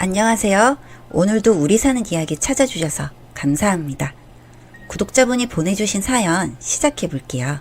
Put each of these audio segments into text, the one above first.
안녕하세요. 오늘도 우리 사는 이야기 찾아주셔서 감사합니다. 구독자분이 보내주신 사연 시작해 볼게요.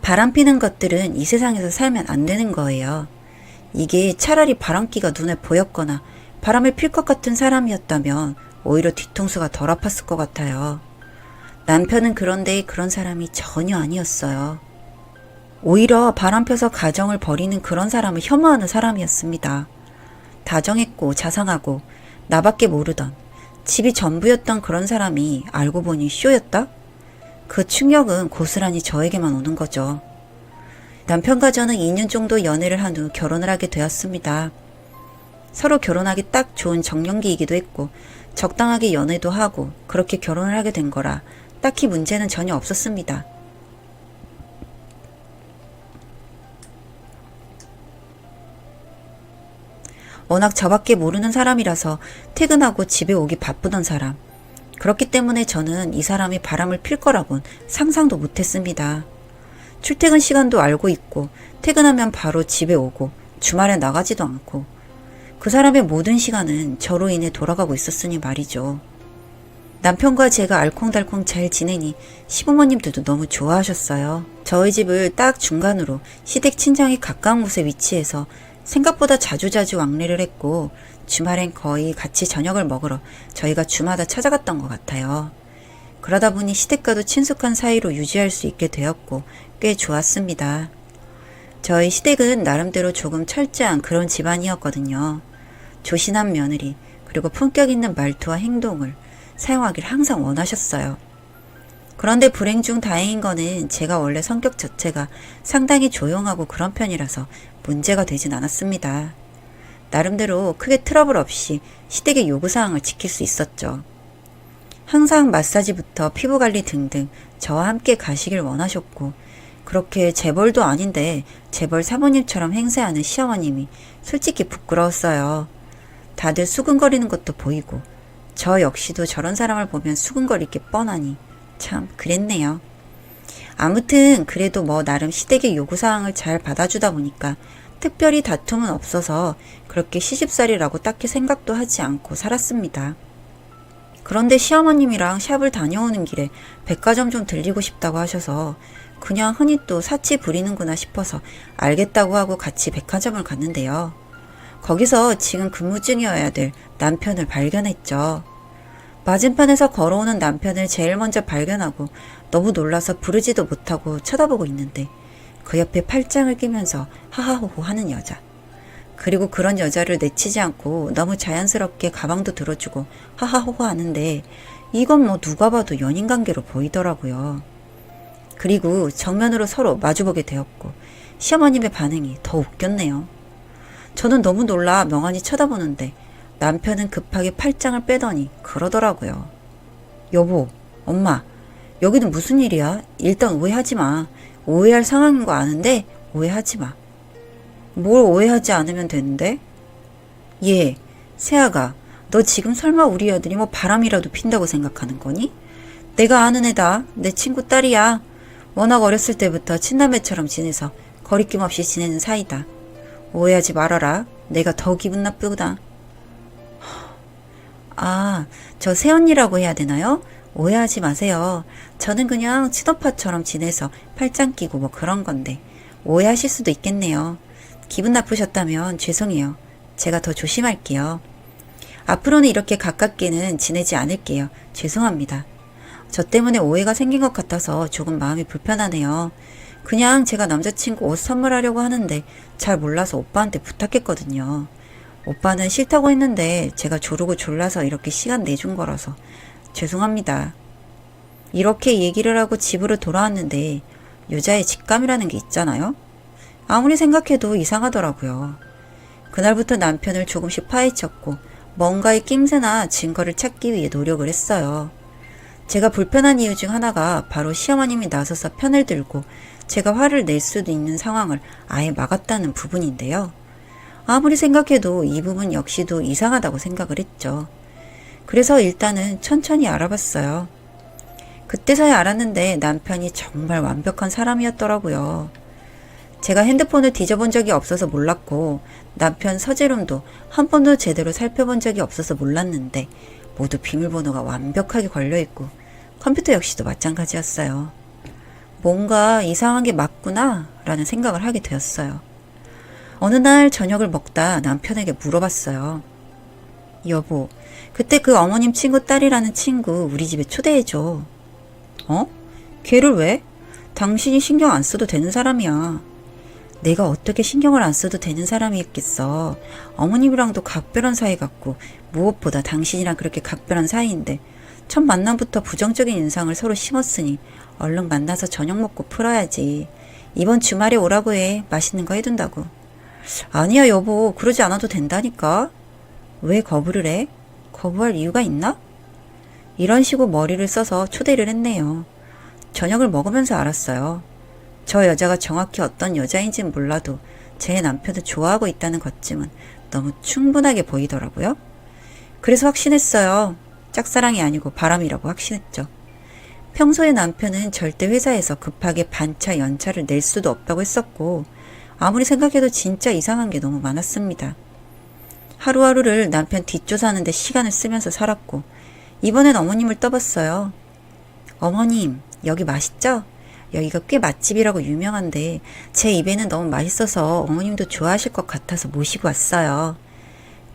바람 피는 것들은 이 세상에서 살면 안 되는 거예요. 이게 차라리 바람기가 눈에 보였거나 바람을 필 것 같은 사람이었다면 오히려 뒤통수가 덜 아팠을 것 같아요. 남편은 그런데 그런 사람이 전혀 아니었어요. 오히려 바람 펴서 가정을 버리는 그런 사람을 혐오하는 사람이었습니다. 다정했고 자상하고 나밖에 모르던 집이 전부였던 그런 사람이 알고 보니 쇼였다? 그 충격은 고스란히 저에게만 오는 거죠. 남편과 저는 2년 정도 연애를 한 후 결혼을 하게 되었습니다. 서로 결혼하기 딱 좋은 정년기이기도 했고 적당하게 연애도 하고 그렇게 결혼을 하게 된 거라 딱히 문제는 전혀 없었습니다. 워낙 저밖에 모르는 사람이라서 퇴근하고 집에 오기 바쁘던 사람. 그렇기 때문에 저는 이 사람이 바람을 필 거라곤 상상도 못했습니다. 출퇴근 시간도 알고 있고 퇴근하면 바로 집에 오고 주말에 나가지도 않고 그 사람의 모든 시간은 저로 인해 돌아가고 있었으니 말이죠. 남편과 제가 알콩달콩 잘 지내니 시부모님들도 너무 좋아하셨어요. 저희 집을 딱 중간으로 시댁 친정이 가까운 곳에 위치해서 생각보다 자주자주 왕래를 했고 주말엔 거의 같이 저녁을 먹으러 저희가 주마다 찾아갔던 것 같아요. 그러다 보니 시댁과도 친숙한 사이로 유지할 수 있게 되었고 꽤 좋았습니다. 저희 시댁은 나름대로 조금 철저한 그런 집안이었거든요. 조신한 며느리 그리고 품격 있는 말투와 행동을 사용하기를 항상 원하셨어요. 그런데 불행 중 다행인 거는 제가 원래 성격 자체가 상당히 조용하고 그런 편이라서 문제가 되진 않았습니다. 나름대로 크게 트러블 없이 시댁의 요구사항을 지킬 수 있었죠. 항상 마사지부터 피부관리 등등 저와 함께 가시길 원하셨고 그렇게 재벌도 아닌데 재벌 사모님처럼 행세하는 시어머님이 솔직히 부끄러웠어요. 다들 수근거리는 것도 보이고 저 역시도 저런 사람을 보면 수근거릴 게 뻔하니 참 그랬네요. 아무튼 그래도 뭐 나름 시댁의 요구사항을 잘 받아주다 보니까 특별히 다툼은 없어서 그렇게 시집살이라고 딱히 생각도 하지 않고 살았습니다. 그런데 시어머님이랑 샵을 다녀오는 길에 백화점 좀 들리고 싶다고 하셔서 그냥 흔히 또 사치 부리는구나 싶어서 알겠다고 하고 같이 백화점을 갔는데요. 거기서 지금 근무 중이어야 될 남편을 발견했죠. 맞은편에서 걸어오는 남편을 제일 먼저 발견하고 너무 놀라서 부르지도 못하고 쳐다보고 있는데 그 옆에 팔짱을 끼면서 하하호호 하는 여자. 그리고 그런 여자를 내치지 않고 너무 자연스럽게 가방도 들어주고 하하호호 하는데 이건 뭐 누가 봐도 연인관계로 보이더라고요. 그리고 정면으로 서로 마주보게 되었고 시어머님의 반응이 더 웃겼네요. 저는 너무 놀라 멍하니 쳐다보는데 남편은 급하게 팔짱을 빼더니 그러더라고요. 여보, 엄마, 여기는 무슨 일이야? 일단 오해하지 마. 오해할 상황인 거 아는데 오해하지 마. 뭘 오해하지 않으면 되는데? 얘, 세아가, 너 지금 설마 우리 아들이 뭐 바람이라도 핀다고 생각하는 거니? 내가 아는 애다. 내 친구 딸이야. 워낙 어렸을 때부터 친남매처럼 지내서 거리낌 없이 지내는 사이다. 오해하지 말아라. 내가 더 기분 나쁘다. 아, 저 새언니라고 해야 되나요? 오해하지 마세요. 저는 그냥 친오빠처럼 지내서 팔짱 끼고 뭐 그런 건데 오해하실 수도 있겠네요. 기분 나쁘셨다면 죄송해요. 제가 더 조심할게요. 앞으로는 이렇게 가깝게는 지내지 않을게요. 죄송합니다. 저 때문에 오해가 생긴 것 같아서 조금 마음이 불편하네요. 그냥 제가 남자친구 옷 선물하려고 하는데 잘 몰라서 오빠한테 부탁했거든요. 오빠는 싫다고 했는데 제가 조르고 졸라서 이렇게 시간 내준 거라서 죄송합니다. 이렇게 얘기를 하고 집으로 돌아왔는데 여자의 직감이라는 게 있잖아요. 아무리 생각해도 이상하더라고요. 그날부터 남편을 조금씩 파헤쳤고 뭔가의 낌새나 증거를 찾기 위해 노력을 했어요. 제가 불편한 이유 중 하나가 바로 시어머님이 나서서 편을 들고 제가 화를 낼 수도 있는 상황을 아예 막았다는 부분인데요. 아무리 생각해도 이 부분 역시도 이상하다고 생각을 했죠. 그래서 일단은 천천히 알아봤어요. 그때서야 알았는데 남편이 정말 완벽한 사람이었더라고요. 제가 핸드폰을 뒤져본 적이 없어서 몰랐고 남편 서재룸도 한 번도 제대로 살펴본 적이 없어서 몰랐는데 모두 비밀번호가 완벽하게 걸려있고 컴퓨터 역시도 마찬가지였어요. 뭔가 이상한 게 맞구나 라는 생각을 하게 되었어요. 어느 날 저녁을 먹다 남편에게 물어봤어요. 여보, 그때 그 어머님 친구 딸이라는 친구 우리 집에 초대해줘. 어? 걔를 왜? 당신이 신경 안 써도 되는 사람이야. 내가 어떻게 신경을 안 써도 되는 사람이 있겠어. 어머님이랑도 각별한 사이 같고 무엇보다 당신이랑 그렇게 각별한 사이인데 첫 만남부터 부정적인 인상을 서로 심었으니 얼른 만나서 저녁 먹고 풀어야지. 이번 주말에 오라고 해. 맛있는 거 해둔다고. 아니야 여보, 그러지 않아도 된다니까. 왜 거부를 해? 거부할 이유가 있나? 이런 식으로 머리를 써서 초대를 했네요. 저녁을 먹으면서 알았어요. 저 여자가 정확히 어떤 여자인지는 몰라도 제 남편을 좋아하고 있다는 것쯤은 너무 충분하게 보이더라고요. 그래서 확신했어요. 짝사랑이 아니고 바람이라고 확신했죠. 평소에 남편은 절대 회사에서 급하게 반차 연차를 낼 수도 없다고 했었고 아무리 생각해도 진짜 이상한 게 너무 많았습니다. 하루하루를 남편 뒷조사하는데 시간을 쓰면서 살았고 이번엔 어머님을 떠봤어요. 어머님, 여기 맛있죠? 여기가 꽤 맛집이라고 유명한데 제 입에는 너무 맛있어서 어머님도 좋아하실 것 같아서 모시고 왔어요.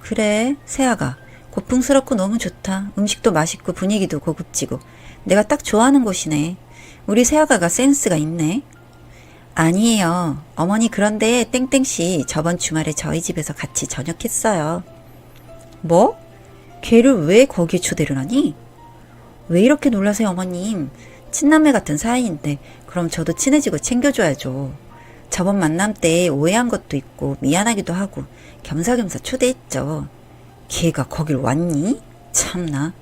그래, 세아가 고풍스럽고 너무 좋다. 음식도 맛있고 분위기도 고급지고 내가 딱 좋아하는 곳이네. 우리 세아가가 센스가 있네. 아니에요. 어머니 그런데 땡땡씨 저번 주말에 저희 집에서 같이 저녁했어요. 뭐? 걔를 왜 거기에 초대를 하니? 왜 이렇게 놀라세요 어머님. 친남매 같은 사이인데 그럼 저도 친해지고 챙겨줘야죠. 저번 만남 때 오해한 것도 있고 미안하기도 하고 겸사겸사 초대했죠. 걔가 거길 왔니? 참나.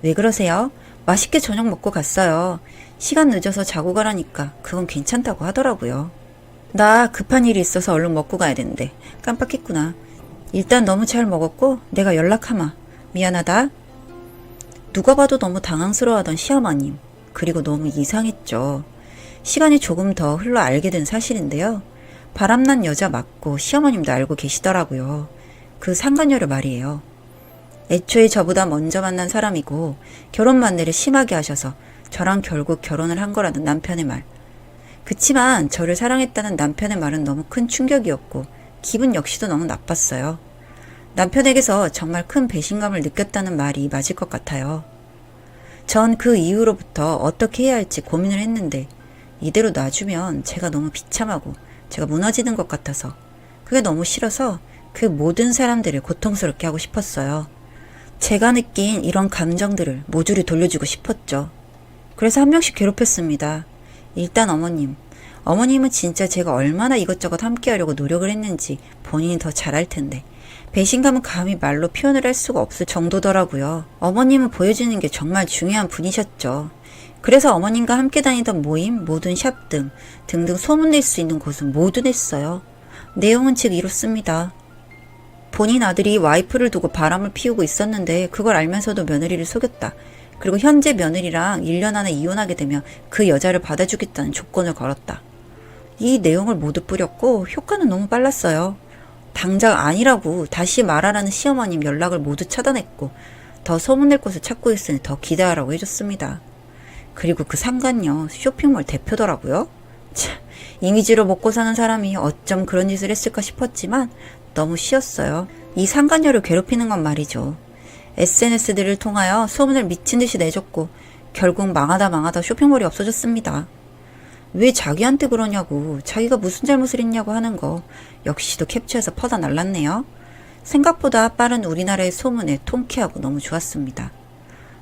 왜 그러세요? 맛있게 저녁 먹고 갔어요. 시간 늦어서 자고 가라니까 그건 괜찮다고 하더라고요. 나 급한 일이 있어서 얼른 먹고 가야 되는데 깜빡했구나. 일단 너무 잘 먹었고 내가 연락하마. 미안하다. 누가 봐도 너무 당황스러워하던 시어머님. 그리고 너무 이상했죠. 시간이 조금 더 흘러 알게 된 사실인데요. 바람난 여자 맞고 시어머님도 알고 계시더라고요. 그 상간녀를 말이에요. 애초에 저보다 먼저 만난 사람이고 결혼 만내를 심하게 하셔서 저랑 결국 결혼을 한 거라는 남편의 말. 그치만 저를 사랑했다는 남편의 말은 너무 큰 충격이었고 기분 역시도 너무 나빴어요. 남편에게서 정말 큰 배신감을 느꼈다는 말이 맞을 것 같아요. 전 그 이후로부터 어떻게 해야 할지 고민을 했는데 이대로 놔주면 제가 너무 비참하고 제가 무너지는 것 같아서 그게 너무 싫어서 그 모든 사람들을 고통스럽게 하고 싶었어요. 제가 느낀 이런 감정들을 모조리 돌려주고 싶었죠. 그래서 한 명씩 괴롭혔습니다. 일단 어머님. 어머님은 진짜 제가 얼마나 이것저것 함께 하려고 노력을 했는지 본인이 더 잘 알 텐데 배신감은 감히 말로 표현을 할 수가 없을 정도더라고요. 어머님은 보여주는 게 정말 중요한 분이셨죠. 그래서 어머님과 함께 다니던 모임, 모든 샵 등등 소문낼 수 있는 곳은 모두 냈어요. 내용은 즉 이렇습니다. 본인 아들이 와이프를 두고 바람을 피우고 있었는데 그걸 알면서도 며느리를 속였다. 그리고 현재 며느리랑 1년 안에 이혼하게 되면 그 여자를 받아주겠다는 조건을 걸었다. 이 내용을 모두 뿌렸고 효과는 너무 빨랐어요. 당장 아니라고 다시 말하라는 시어머님 연락을 모두 차단했고 더 소문낼 곳을 찾고 있으니 더 기대하라고 해줬습니다. 그리고 그 상간녀 쇼핑몰 대표더라고요. 참, 이미지로 먹고 사는 사람이 어쩜 그런 짓을 했을까 싶었지만 너무 쉬웠어요. 이 상간녀를 괴롭히는 건 말이죠. SNS들을 통하여 소문을 미친 듯이 내줬고 결국 망하다 쇼핑몰이 없어졌습니다. 왜 자기한테 그러냐고, 자기가 무슨 잘못을 했냐고 하는 거 역시도 캡처해서 퍼다 날랐네요. 생각보다 빠른 우리나라의 소문에 통쾌하고 너무 좋았습니다.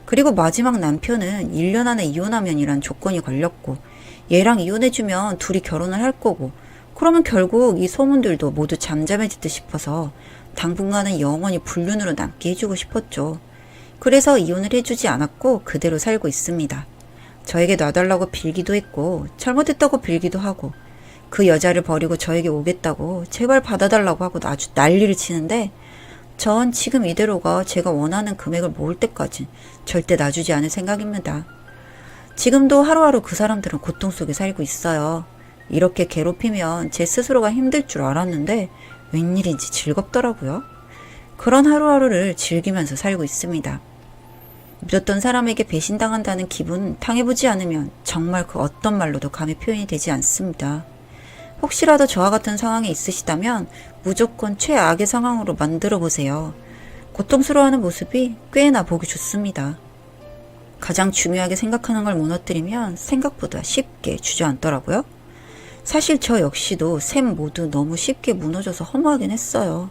그리고 마지막 남편은 1년 안에 이혼하면이란 조건이 걸렸고 얘랑 이혼해주면 둘이 결혼을 할 거고 그러면 결국 이 소문들도 모두 잠잠해질 듯 싶어서 당분간은 영원히 불륜으로 남게 해주고 싶었죠. 그래서 이혼을 해주지 않았고 그대로 살고 있습니다. 저에게 놔달라고 빌기도 했고 잘못했다고 빌기도 하고 그 여자를 버리고 저에게 오겠다고 제발 받아달라고 하고 아주 난리를 치는데 전 지금 이대로가 제가 원하는 금액을 모을 때까지 절대 놔주지 않을 생각입니다. 지금도 하루하루 그 사람들은 고통 속에 살고 있어요. 이렇게 괴롭히면 제 스스로가 힘들 줄 알았는데 웬일인지 즐겁더라고요. 그런 하루하루를 즐기면서 살고 있습니다. 믿었던 사람에게 배신당한다는 기분 당해보지 않으면 정말 그 어떤 말로도 감히 표현이 되지 않습니다. 혹시라도 저와 같은 상황에 있으시다면 무조건 최악의 상황으로 만들어 보세요. 고통스러워하는 모습이 꽤나 보기 좋습니다. 가장 중요하게 생각하는 걸 무너뜨리면 생각보다 쉽게 주저앉더라고요. 사실 저 역시도 셋 모두 너무 쉽게 무너져서 허무하긴 했어요.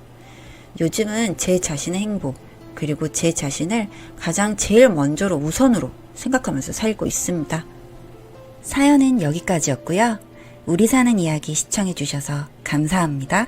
요즘은 제 자신의 행복, 그리고 제 자신을 가장 제일 먼저로 우선으로 생각하면서 살고 있습니다. 사연은 여기까지였고요. 우리 사는 이야기 시청해주셔서 감사합니다.